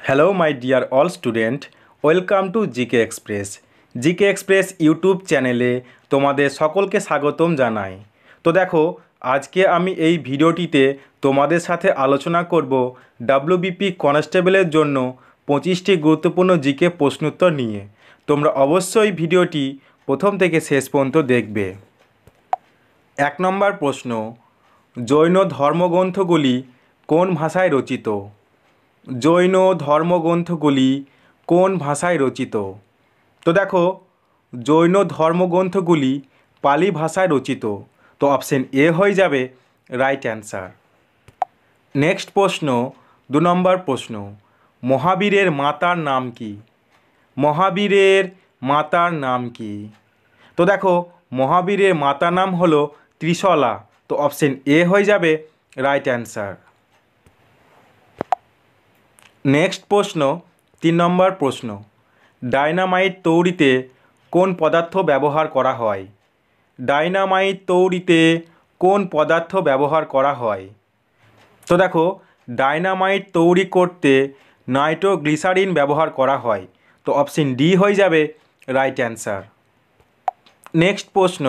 Hello my dear all student, welcome to GK express. GK express YouTube চ্যানেলে তোমাদের সকলকে স্বাগতম জানাই। তো দেখো, আজকে আমি এই ভিডিওটিতে তোমাদের সাথে আলোচনা করব ডাব্লিউবিপি কনস্টেবলের জন্য 25টি গুরুত্বপূর্ণ জিকে প্রশ্নোত্তর নিয়ে। তোমরা অবশ্যই ভিডিওটি প্রথম থেকে শেষ পর্যন্ত দেখবে। 1 নম্বর প্রশ্ন, জৈন ধর্মগ্রন্থগুলি কোন ভাষায় রচিত? জৈন ধর্মগ্রন্থগুলি কোন ভাষায় রচিত? তো দেখো, জৈন ধর্মগ্রন্থগুলি পালি ভাষায় রচিত। তো অপশন এ হয়ে যাবে রাইট অ্যান্সার। নেক্সট প্রশ্ন, 2 নম্বর প্রশ্ন, মহাবীরের মাতার নাম কি? মহাবীরের মাতার নাম কি? তো দেখো, মহাবীরের মাতার নাম হলো ত্রিশলা। তো অপশন এ হয়ে যাবে রাইট অ্যান্সার। নেক্সট প্রশ্ন, 3 নম্বর প্রশ্ন, ডায়নামাইট তৈরিতে কোন পদার্থ ব্যবহার করা হয়? ডায়নামাইট তৈরিতে কোন পদার্থ ব্যবহার করা হয়? তো দেখো, ডায়নামাইট তৈরি করতে নাইট্রোগ্লিসারিন ব্যবহার করা হয়। তো অপশন ডি হয়ে যাবে রাইট অ্যান্সার। নেক্সট প্রশ্ন,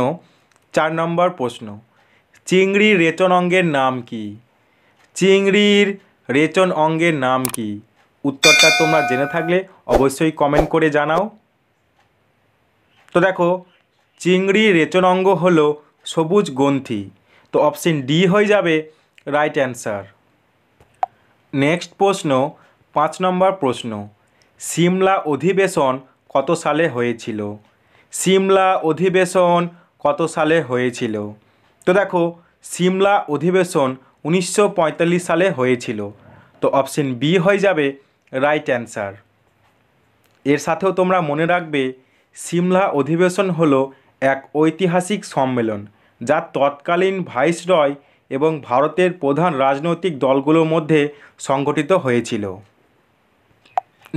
4 নম্বর প্রশ্ন, চিংড়ির রেচন অঙ্গের নাম কি? চিংড়ির রেচন অঙ্গের নাম কি? উত্তরটা তোমরা জেনে থাকলে অবশ্যই কমেন্ট করে জানাও। তো দেখো, চিংড়ির রেচন অঙ্গ হলো সবুজ গ্রন্থি। তো অপশন ডি হয়ে যাবে রাইট অ্যান্সার। নেক্সট প্রশ্ন, 5 নম্বর প্রশ্ন, সিমলা অধিবেশন কত সালে হয়েছিল? সিমলা অধিবেশন কত সালে হয়েছিল? তো দেখো, সিমলা অধিবেশন 1945 সালে হয়েছিল। তো অপশন বি হয়ে যাবে রাইট অ্যান্সার। এর সাথেও তোমরা মনে রাখবে, সিমলা অধিবেশন হলো এক ঐতিহাসিক সম্মেলন যা তৎকালীন ভাইসরয় এবং ভারতের প্রধান রাজনৈতিক দলগুলোর মধ্যে সংগঠিত হয়েছিল।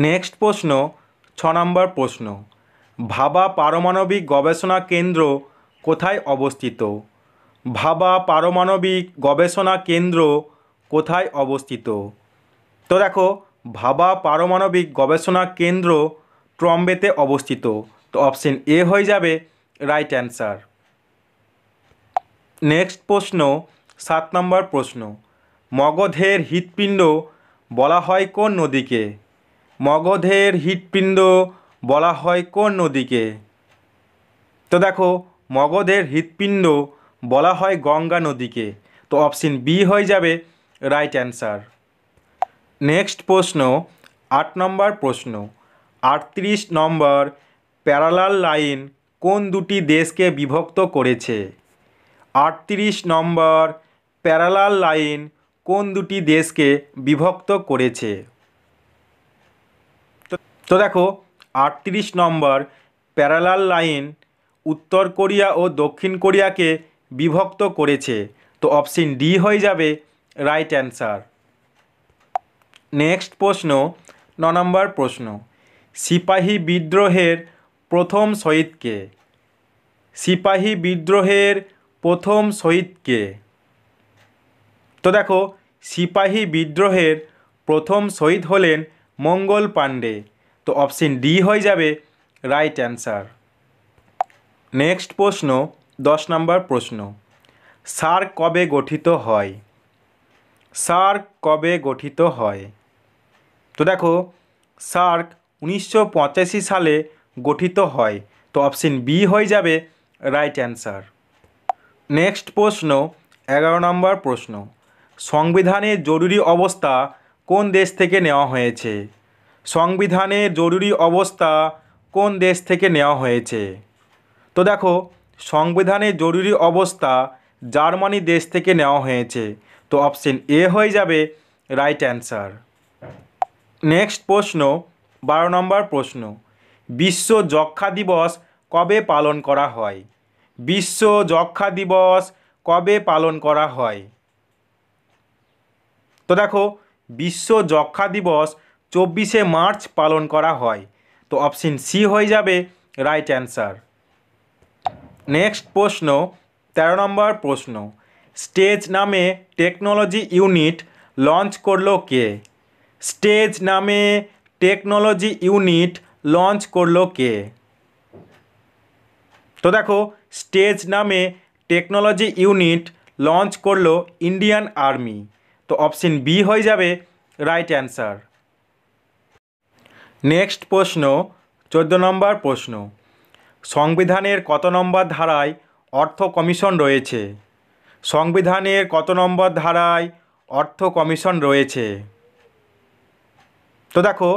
নেক্সট প্রশ্ন, 6 নম্বর প্রশ্ন, ভাবা পারমাণবিক গবেষণা কেন্দ্র কোথায় অবস্থিত? ভাবা পারমাণবিক গবেষণা কেন্দ্র কোথায় অবস্থিত? তো দেখো, ভাবা পারমাণবিক গবেষণা কেন্দ্র ট্রম্বেতে অবস্থিত। তো অপশন এ হয়ে যাবে রাইট অ্যান্সার। নেক্সট প্রশ্ন, 7 নম্বর প্রশ্ন, মগধের হৃৎপিণ্ড বলা হয় কোন নদীকে? মগধের হৃৎপিণ্ড বলা হয় কোন নদীকে? তো দেখো, মগধের হৃৎপিণ্ড বলা হয় গঙ্গা নদীকে। তো অপশন বি হয়ে যাবে রাইট অ্যান্সার। নেক্সট প্রশ্ন, 8 নম্বর প্রশ্ন, 38 নম্বর প্যারালাল লাইন কোন দুটি দেশকে বিভক্ত করেছে? 38 নম্বর প্যারালাল লাইন কোন দুটি দেশকে বিভক্ত করেছে? তো দেখো, 38 নম্বর প্যারালাল লাইন উত্তর কোরিয়া ও দক্ষিণ কোরিয়াকে বিভক্ত করেছে। তো অপশন ডি হয়ে যাবে রাইট অ্যান্সার। নেক্সট প্রশ্ন, 9 নম্বর প্রশ্ন, সিপাহী বিদ্রোহের প্রথম শহীদ কে? সিপাহী বিদ্রোহের প্রথম শহীদ কে? তো দেখো, সিপাহী বিদ্রোহের প্রথম শহীদ হলেন মঙ্গল পাণ্ডে। তো অপশন ডি হয়ে যাবে রাইট অ্যান্সার। নেক্সট প্রশ্ন, 10 নম্বর প্রশ্ন, সার্ক কবে গঠিত হয়? সার্ক কবে গঠিত হয়? তো দেখো, সার্ক 1985 সালে গঠিত হয়। তো অপশন বি হয়ে যাবে রাইট অ্যান্সার। নেক্সট প্রশ্ন, 11 নম্বর প্রশ্ন, সংবিধানের জরুরি অবস্থা কোন দেশ থেকে নেওয়া হয়েছে? সংবিধানের জরুরি অবস্থা কোন দেশ থেকে নেওয়া হয়েছে? তো দেখো, সংবিধানের জরুরি অবস্থা জার্মানি দেশ থেকে নেওয়া হয়েছে। তো অপশন এ হয়ে যাবে রাইট অ্যান্সার। নেক্সট প্রশ্ন, 12 নম্বর প্রশ্ন, বিশ্ব যক্ষ্মা দিবস কবে পালন করা হয়? বিশ্ব যক্ষ্মা দিবস কবে পালন করা হয়? তো দেখো, বিশ্ব যক্ষ্মা দিবস 24শে মার্চ পালন করা হয়। তো অপশন সি হয়ে যাবে রাইট অ্যান্সার। নেক্সট প্রশ্ন, 13 নম্বর প্রশ্ন, স্টেজ নামে টেকনোলজি ইউনিট লঞ্চ করলো কে? স্টেজ নামে টেকনোলজি ইউনিট লঞ্চ করলো কে? তো দেখো স্টেজ নামে টেকনোলজি ইউনিট লঞ্চ করলো ইন্ডিয়ান আর্মি। তো অপশন বি হয়ে যাবে রাইট অ্যান্সার। নেক্সট প্রশ্ন 14 নম্বর প্রশ্ন, সংবিধানের কত নম্বর ধারায় অর্থ কমিশন রয়েছে? সংবিধানের কত নম্বর ধারায় অর্থ কমিশন রয়েছে? তো দেখো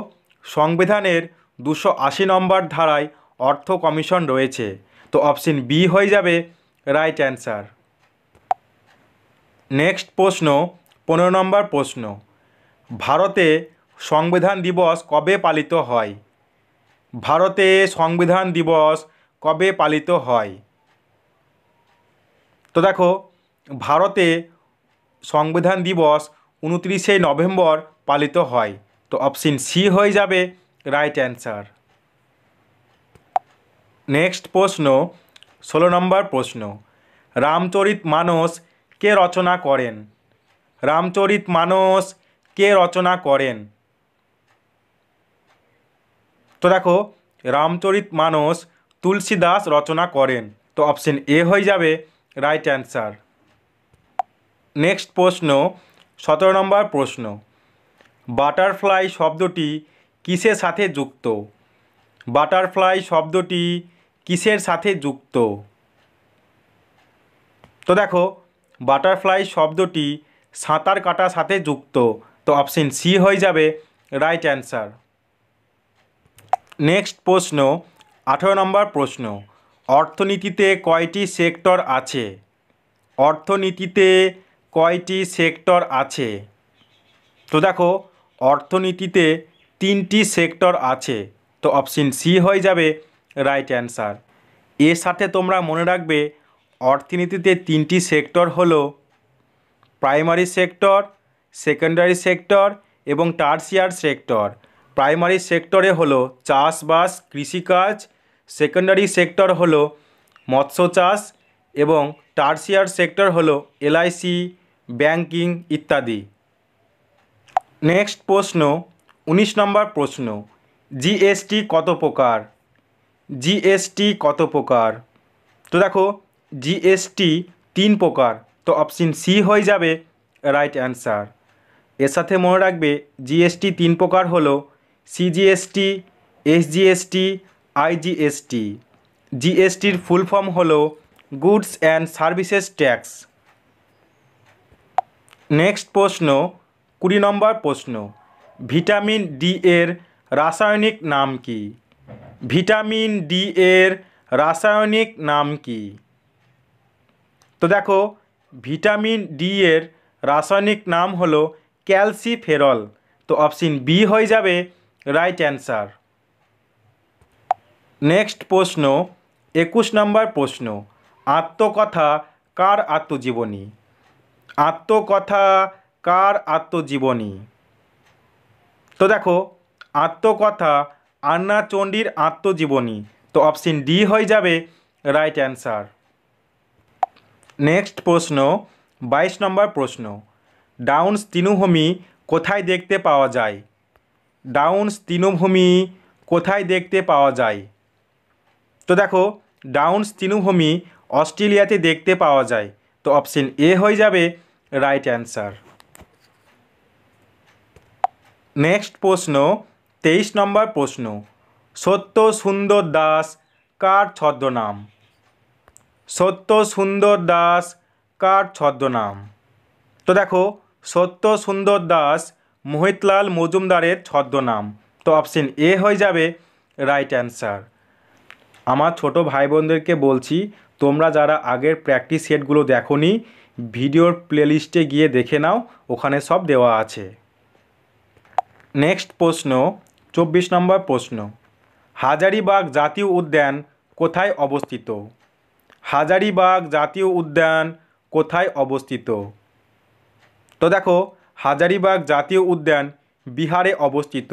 সংবিধানের 280 নম্বর ধারায় অর্থ কমিশন রয়েছে। তো অপশন বি হয়ে যাবে রাইট অ্যান্সার। নেক্সট প্রশ্ন 15 নম্বর প্রশ্ন, ভারতে সংবিধান দিবস কবে পালিত হয়? ভারতে সংবিধান দিবস কবে পালিত হয়? তো দেখো ভারতে সংবিধান দিবস 29শে নভেম্বর পালিত হয়। তো অপশন সি হয়ে যাবে রাইট অ্যান্সার। নেক্সট প্রশ্ন 16 নম্বর প্রশ্ন, রামচরিতমানস কে রচনা করেন? রামচরিতমানস কে রচনা করেন? তো দেখো রামচরিতমানস তুলসীদাস রচনা করেন। তো অপশন এ হয়ে যাবে রাইট অ্যান্সার। নেক্সট প্রশ্ন 17 নম্বর প্রশ্ন, বাটারফ্লাই শব্দটি কিসের সাথে যুক্ত? বাটারফ্লাই শব্দটি কিসের সাথে যুক্ত? তো দেখো বাটারফ্লাই শব্দটি সাঁতার কাটার সাথে যুক্ত। তো অপশন সি হয়ে যাবে রাইট অ্যান্সার। নেক্সট প্রশ্ন 18 নম্বর প্রশ্ন, অর্থনীতিতে কয়টি সেক্টর আছে? অর্থনীতিতে কয়টি সেক্টর আছে? তো দেখো অর্থনীতিতে 3টি সেক্টর আছে। তো অপশন সি হয়ে যাবে রাইট অ্যান্সার। এর সাথে তোমরা মনে রাখবে অর্থনীতিতে 3টি সেক্টর হলো প্রাইমারি সেক্টর, সেকেন্ডারি সেক্টর এবং টার্সিয়ার সেক্টর। প্রাইমারি সেক্টরে হলো চাষবাস কৃষিকাজ, সেকেন্ডারি সেক্টর হলো মৎস্য চাষ এবং টার্সিয়ার সেক্টর হলো এলআইসি, ব্যাংকিং ইত্যাদি। নেক্সট প্রশ্ন 19 নম্বর প্রশ্ন, জিএসটি কত প্রকার? জিএসটি কত প্রকার? তো দেখো জিএসটি 3 প্রকার। তো অপশন সি হয়ে যাবে রাইট অ্যান্সার। এর সাথে মনে রাখবে জিএসটি 3 প্রকার হলো সিজিএসটি, এসজিএসটি, আইজিএসটি। জিএসটির ফুল ফর্ম হলো goods and services tax. Next প্রশ্ন 20 নম্বর প্রশ্ন, ভিটামিন ডি এর রাসায়নিক নাম কি? ভিটামিন ডি এর রাসায়নিক নাম কি? তো দেখো ভিটামিন ডি এর রাসায়নিক নাম হলো ক্যালসিফেরল। তো অপশন বি হয়ে যাবে রাইট অ্যান্সার। নেক্সট প্রশ্ন 21 নম্বর প্রশ্ন, আত্মকথা কার আত্মজীবনী? আত্মকথা কার আত্মজীবনী? তো দেখো আত্মকথা আন্না চণ্ডীর আত্মজীবনী। তো অপশন ডি হয়ে যাবে রাইট অ্যান্সার। নেক্সট প্রশ্ন 22 নম্বর প্রশ্ন, ডাউনস তৃণভূমি কোথায় দেখতে পাওয়া যায়? ডাউনস তৃণভূমি কোথায় দেখতে পাওয়া যায়? তো দেখো ডাউনস তৃণভূমি অস্ট্রেলিয়াতে দেখতে পাওয়া যায়। তো অপশন এ হয়ে যাবে রাইট অ্যান্সার। নেক্সট প্রশ্ন 23 নম্বর প্রশ্ন, সত্য সুন্দর দাস কার ছদ্মনাম? সত্য সুন্দর দাস কার ছদ্মনাম? তো দেখো সত্য সুন্দর দাস মোহিতলাল মজুমদারের ছদ্মনাম। তো অপশন এ হয়ে যাবে রাইট অ্যান্সার। আমার ছোট ভাই বোনদেরকে বলছি তোমরা যারা আগের প্র্যাকটিস সেটগুলো দেখোনি ভিডিওর প্লেলিস্টে গিয়ে দেখে নাও, ওখানে সব দেওয়া আছে। নেক্সট প্রশ্ন 24 নম্বর প্রশ্ন, হাজারিবাগ জাতীয় উদ্যান কোথায় অবস্থিত? হাজারিবাগ জাতীয় উদ্যান কোথায় অবস্থিত? তো দেখো হাজারিবাগ জাতীয় উদ্যান বিহারে অবস্থিত।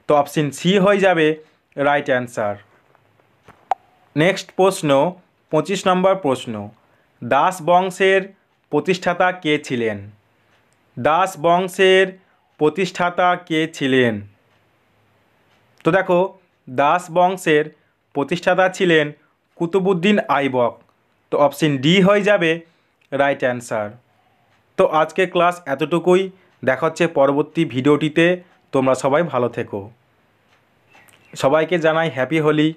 তো অপশন সি হয়ে যাবে রাইট অ্যান্সার। নেক্সট প্রশ্ন 25 নম্বর প্রশ্ন, দাস বংশের প্রতিষ্ঠাতা কে ছিলেন? দাস বংশের প্রতিষ্ঠাতা কে ছিলেন? তো দেখো, দাস বংশের প্রতিষ্ঠাতা ছিলেন কুতুবউদ্দিন আইবক। তো অপশন ডি হয়ে যাবে রাইট অ্যান্সার। তো আজকে ক্লাস এতটুকুই। দেখা হচ্ছে পরবর্তী ভিডিওটিতে। তোমরা সবাই ভালো থেকো। সবাইকে জানাই হ্যাপি হোলি।